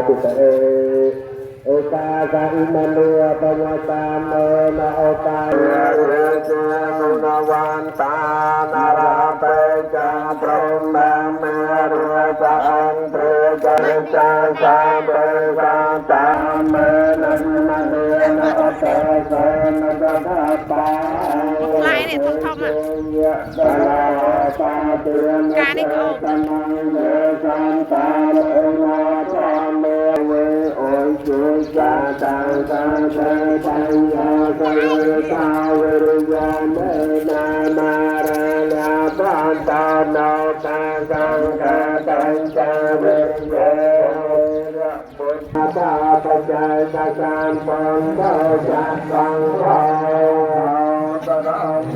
ติเตโอกาสอิมานุปัญญาตามนาโอตาเรเจนุนวันตานาราเปจังพรหมเมรุสังเตจันจังสามเปสังตามเมนันมาเนนะอัตเตสนะกะทาปาลายเนี่ยทองอ่ะการนี่ก็ตังเมสังตามเอนาตามเมเวโอจุจังตังตังเตตังยาสังตาเวริยาเมนามาราลาปันตานาตังตังกะตังจาเวริยาบุตตาปัจจัยตังปังเทจัตตังโฆ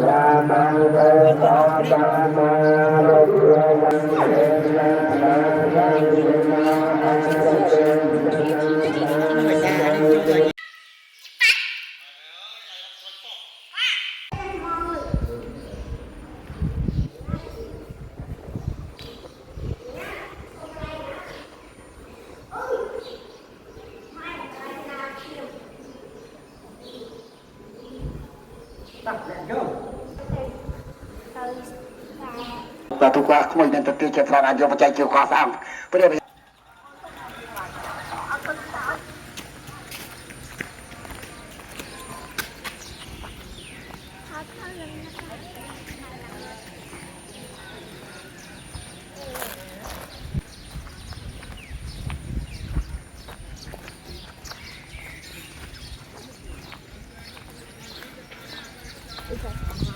ยามังเตตาตังมาโลกุยังเตนะยังนะอันเตBatu kuah kemudian dan tepi cetran aja percaya kuah sam. Pada Okay.